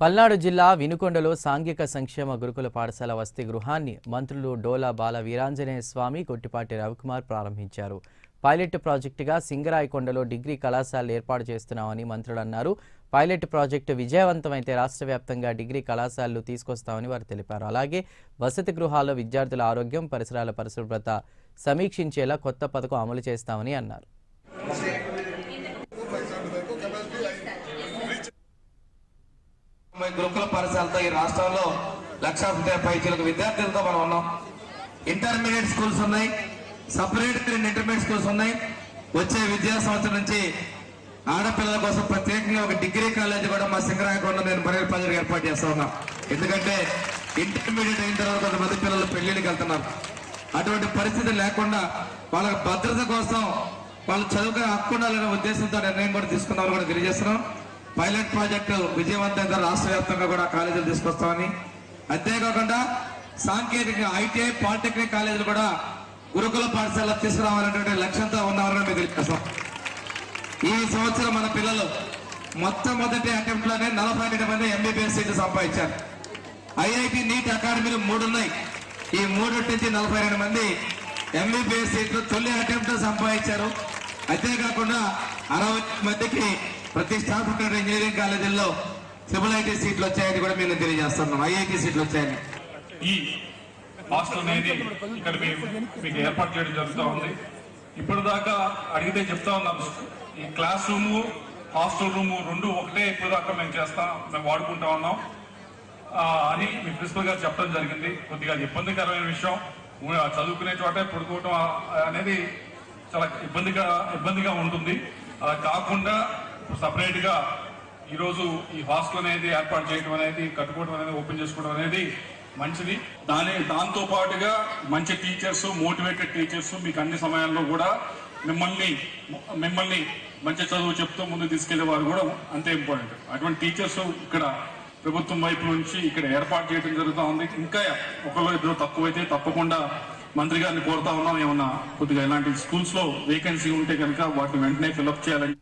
పల్నాడు జిల్లా వినుకొండలో సాంఘిక సంక్షేమ గురుకుల పాఠశాల వసతి గృహాన్ని మంత్రులు డోలా బాల వీరాంజనేయ స్వామి, కొట్టిపాటి రవికుమార్ ప్రారంభించారు. పైలట్ ప్రాజెక్టుగా సింగరాయకొండలో డిగ్రీ కళాశాలలు ఏర్పాటు చేస్తున్నామని మంత్రులు అన్నారు. పైలట్ ప్రాజెక్టు విజయవంతమైతే రాష్ట్ర వ్యాప్తంగా డిగ్రీ కళాశాలలు తీసుకొస్తామని వారు తెలిపారు. అలాగే వసతి గృహాల్లో విద్యార్థుల ఆరోగ్యం, పరిసరాల పరిశుభ్రత సమీక్షించేలా కొత్త పథకం అమలు చేస్తామని అన్నారు. గురుకుల పాఠశాలతో ఈ రాష్ట్రంలో 1,00,000 పైచీలకు విద్యార్థులతో మనం ఉన్నాం. ఇంటర్మీడియట్ స్కూల్స్ ఉన్నాయి, సపరేట్ ఇంటర్మీడియట్ స్కూల్స్ ఉన్నాయి. వచ్చే విద్యా సంవత్సరం నుంచి ఆడపిల్లల కోసం ప్రత్యేకంగా ఒక డిగ్రీ కాలేజ్ కూడా మా సింగరాయకొండ నేను పరిగె ఏర్పాటు చేస్తా ఉన్నాం. ఎందుకంటే ఇంటర్మీడియట్ అయిన తర్వాత కొంతమంది పిల్లలు పెళ్లిళ్ళకి వెళ్తున్నారు. అటువంటి పరిస్థితి లేకుండా వాళ్ళ భద్రత కోసం వాళ్ళు చదువుకునే హక్కు ఉండాలనే ఉద్దేశంతో నిర్ణయం కూడా తీసుకున్నామని కూడా తెలియజేస్తున్నాం. పైలట్ ప్రాజెక్టు విజయవంతంగా రాష్ట్ర వ్యాప్తంగా కూడా కాలేజీలు తీసుకొస్తామని, అంతేకాకుండా సాంకేతిక ఐటీఐ పాలిటెక్నిక్ కాలేజీలు కూడా గురుకుల పాఠశాల తీసుకురావాలనే లక్ష్యంతో ఉన్నారని మీకు తెలియజేస్తాం. ఈ సంవత్సరం మన పిల్లలు మొట్టమొదటి అటెంప్ట్ లోనే 42 మంది ఎంబీబీఎస్ సీట్లు సంపాదించారు. ఐఐటి నీట్ అకాడమీలు 3 ఉన్నాయి. ఈ 3 నుంచి 42 మంది ఎంబీబీఎస్ సీట్లు తొలి అటెంప్ట్ సంపాదించారు. అంతేకాకుండా 60 మందికి ప్రతిష్టాత్మక ఇంజనీరింగ్ కాలేజీల్లో ట్రిపుల్ ఐటీ సీట్లు వచ్చాయని కూడా మేము తెలియజేస్తున్నాం. ఐఐటి సీట్లు వచ్చాయని. ఈ హాస్టల్ అనేది ఇక్కడ మీకు ఏర్పాటు చేయడం జరుగుతూ ఉంది. ఇప్పటిదాకా అడిగితే చెప్తా ఉన్నాం, ఈ క్లాస్ రూము, హాస్టల్ రూము 2 ఒకటే ఇప్పటిదాకా మేము వాడుకుంటా ఉన్నాం అని మీ ప్రిన్సిపల్ గారు చెప్పడం జరిగింది. కొద్దిగా ఇబ్బందికరమైన విషయం, చదువుకునే చోటే పడుకోవటం అనేది చాలా ఇబ్బందిగా ఉంటుంది. అలా కాకుండా సపరేట్గా ఈరోజు ఈ హాస్టల్ అనేది ఏర్పాటు చేయడం అనేది, కట్టుకోవడం అనేది, ఓపెన్ చేసుకోవడం అనేది మంచిది. దాంతో పాటుగా మంచి టీచర్స్, మోటివేటెడ్ టీచర్స్ మీకు అన్ని సమయాల్లో కూడా మిమ్మల్ని మంచి చదువు చెప్తూ ముందు తీసుకెళ్లే వారు కూడా అంతే ఇంపార్టెంట్. అటువంటి టీచర్స్ ఇక్కడ ప్రభుత్వం వైపు నుంచి ఇక్కడ ఏర్పాటు చేయడం జరుగుతూ ఉంది. ఇంకా ఒకళ్ళు ఇద్దరు తక్కువైతే తప్పకుండా మంత్రి గారిని కోరుతా ఉన్నాం, ఏమన్నా కొద్దిగా ఇలాంటి స్కూల్స్ లో వేకెన్సీ ఉంటే కనుక వాటిని వెంటనే ఫిల్అప్ చేయాలని.